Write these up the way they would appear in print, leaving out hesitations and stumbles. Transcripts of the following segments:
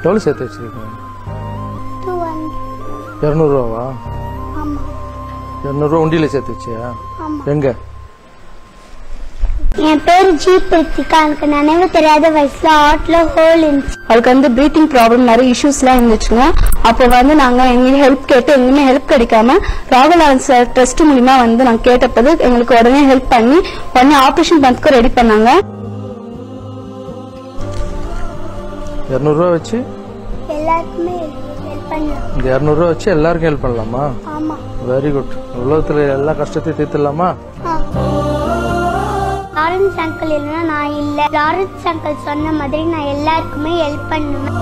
எவ்வளோ சேர்த்து வச்சிருக்கீங்க? 200 ரூபாவா? 200 ரூபா உண்டியில சேர்த்து வச்சியா? எங்க? என் பேரு ஜி பிரித்திகா. எனக்கு நினைவு தெரியாத வயசுல ஹார்ட்ல ஹோல் இருந்துச்சு. அவளுக்கு வந்து பிரீத்திங் ப்ராப்ளம் நிறைய இஷ்யூஸ்லாம் இருந்துச்சுங்க. அப்போ வந்து நாங்க எங்கேயும் ஹெல்ப் கேட்டு எங்கேயுமே ஹெல்ப் கிடைக்காம ராகுல் சார் ட்ரஸ்ட் மூலியமா வந்து நாங்க கேட்டப்பது எங்களுக்கு உடனே ஹெல்ப் பண்ணி உடனே ஆபரேஷன் பண்ணதுக்கு ரெடி பண்ணாங்க. 200 ரூபா வச்சு எல்லாருக்குமே ஹெல்ப் பண்ணலாம். இந்த 200 ரூபா வச்சு எல்லாருக்கும் ஹெல்ப் பண்ணலாமா? ஆமா. Very good. உலகத்துல எல்லா கஷ்டத்தையும் தீர்த்துடலாமா? லாரன்ஸ் அங்கிள் இல்லைன்னா நான் இல்லை. லாரன்ஸ் அங்கிள் சொன்ன மாதிரி நான் எல்லாருக்குமே ஹெல்ப் பண்ணுவேன்.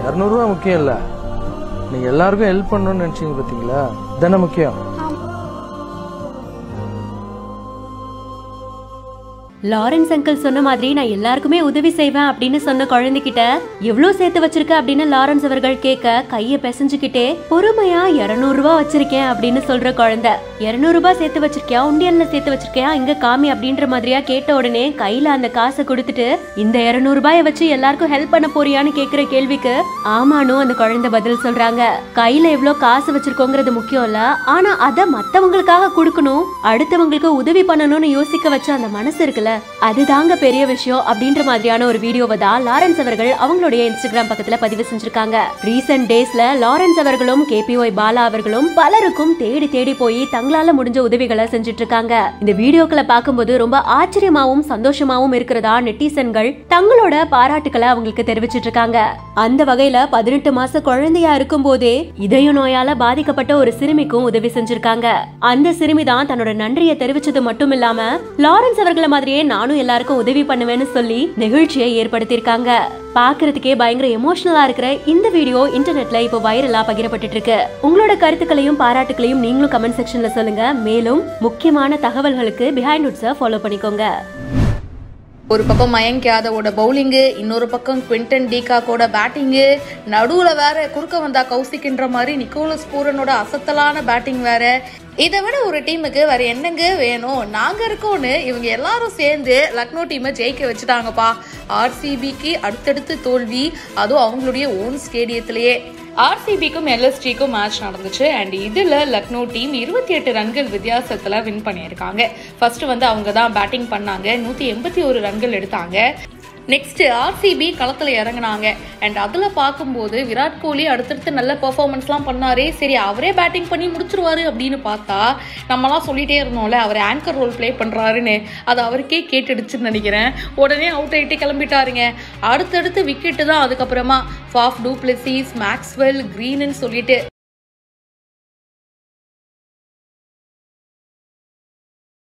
200 ரூபா முக்கியம் இல்ல, நீங்க எல்லாருக்கும் ஹெல்ப் பண்ணணும்னு நினைச்சீங்க பாத்தீங்களா, தானே முக்கியம். லாரன்ஸ் அங்கிள் சொன்ன மாதிரி நான் எல்லாருக்குமே உதவி செய்வேன் அப்படின்னு சொன்ன குழந்தைகிட்ட எவ்வளவு சேர்த்து வச்சிருக்க அப்படின்னு லாரன்ஸ் அவர்கள் கேட்க கைய பிசைஞ்சுக்கிட்டே பொறுமையா 200 ரூபாய் வச்சிருக்கேன் அப்படின்னு சொல்ற குழந்தை. 200 ரூபாய் சேர்த்து வச்சிருக்கியா, உண்டியல்ல சேர்த்து வச்சிருக்கியா, இங்க காமி அப்படின்ற மாதிரியா கேட்ட உடனே கையில அந்த காசை கொடுத்துட்டு இந்த 200 ரூபாயை வச்சு எல்லாருக்கும் ஹெல்ப் பண்ண போறியான்னு கேக்குற கேள்விக்கு ஆமானும் அந்த குழந்தை பதில் சொல்றாங்க. கையில எவ்வளவு காசு வச்சிருக்கோங்கிறது முக்கியம் இல்ல, ஆனா அத மத்தவங்களுக்காக கொடுக்கணும், அடுத்தவங்களுக்கு உதவி பண்ணணும்னு யோசிக்க வச்ச அந்த மனசு இருக்குல்ல, அதுதாங்க பெரிய விஷயம் அப்படின்ற மாதிரியான ஒரு வீடியோவை தான் லாரன்ஸ் அவர்கள் அவங்களுடைய இன்ஸ்டாகிராம் பக்கத்துல பதிவு செஞ்சிருக்காங்க. ரீசன்ட் டேஸ்ல லாரன்ஸ் அவர்களும் KPY பாலா அவர்களும் பலருக்கும் தேடி தேடி போய் தங்களால முடிஞ்ச உதவிகளை செஞ்சுட்டு இருக்காங்க. இந்த வீடியோக்களை பார்க்கும்போது ரொம்ப ஆச்சரியமாவும் சந்தோஷமாவும் இருக்கிறதா நெட்டிசன்கள் தங்களோட பாராட்டுக்களை அவங்களுக்கு தெரிவிச்சிட்டு இருக்காங்க. அந்த வகையில 18 மாச குழந்தையா இருக்கும் போதே இதய நோயால பாதிக்கப்பட்ட ஒரு சிறுமிக்கும் உதவி செஞ்சிருக்காங்க. அந்த சிறுமி தான் தன்னோட நன்றியை தெரிவிச்சது மட்டும் இல்லாம லாரன்ஸ் அவர்களை மாதிரியே நானும் எல்லாருக்கும் உதவி பண்ணுவேன்னு சொல்லி நிகழ்ச்சியை ஏற்படுத்தியிருக்காங்க. பாக்குறதுக்கே பயங்கர எமோஷனலா இருக்கிற இந்த வீடியோ இன்டர்நெட்ல இப்போ வைரலா பகிரப்பட்டு இருக்கு. உங்களோட கருத்துக்களையும் பாராட்டுகளையும் நீங்களும் கமெண்ட் செக்ஷன்ல சொல்லுங்க. மேலும் முக்கியமான தகவல்களுக்கு பிஹைண்ட் வுட்ஸை ஃபாலோ பண்ணிக்கோங்க. ஒரு பக்கம் மயங்க் யாதவோட பவுலிங்கு, இன்னொரு பக்கம் குவிண்டன் டீகாக்கோட பேட்டிங்கு, நடுவுல வேற குறுக்க வந்தா கௌசிக்ன்ற மாதிரி நிக்கோலஸ் பூரனோட அசத்தலான பேட்டிங் வேற. இதை விட ஒரு டீமுக்கு வேற என்னங்க வேணும், நாங்க இருக்கோன்னு இவங்க எல்லாரும் சேர்ந்து லக்னோ டீமை ஜெயிக்க வச்சுட்டாங்கப்பா. RCBக்கு அடுத்தடுத்து தோல்வி, அதுவும் அவங்களுடைய ஓன் ஸ்டேடியத்திலேயே. RCBக்கும் LSGக்கும் மேட்ச் நடந்துச்சு. அண்ட் இதுல லக்னோ டீம் 28 ரன்கள் வித்தியாசத்துல வின் பண்ணியிருக்காங்க. ஃபர்ஸ்ட் வந்து அவங்க தான் பேட்டிங் பண்ணாங்க, 181 ரன்கள் எடுத்தாங்க. நெக்ஸ்ட் RCB களத்துல இறங்கினாங்க. அண்ட் அதுல பார்க்கும்போது விராட் கோலி அடுத்தடுத்து நல்ல பெர்ஃபார்மன்ஸ்லாம் பண்ணாரே, சரி அவரே பேட்டிங் பண்ணி முடிச்சிருவாரு அப்படின்னு பார்த்தா நம்மலாம் சொல்லிட்டே இருந்தோம்ல அவர் ஆங்கர் ரோல் பிளே பண்றாருன்னு, அது அவருக்கே கேட்டுடுச்சுன்னு நினைக்கிறேன். உடனே அவுட் ஆகிட்டு கிளம்பிட்டாருங்க. அடுத்தடுத்து விக்கெட்டு தான். அதுக்கப்புறமா ஃபாஃப், டூப்ளசிஸ், மேக்ஸ்வெல், கிரீன்னு சொல்லிட்டு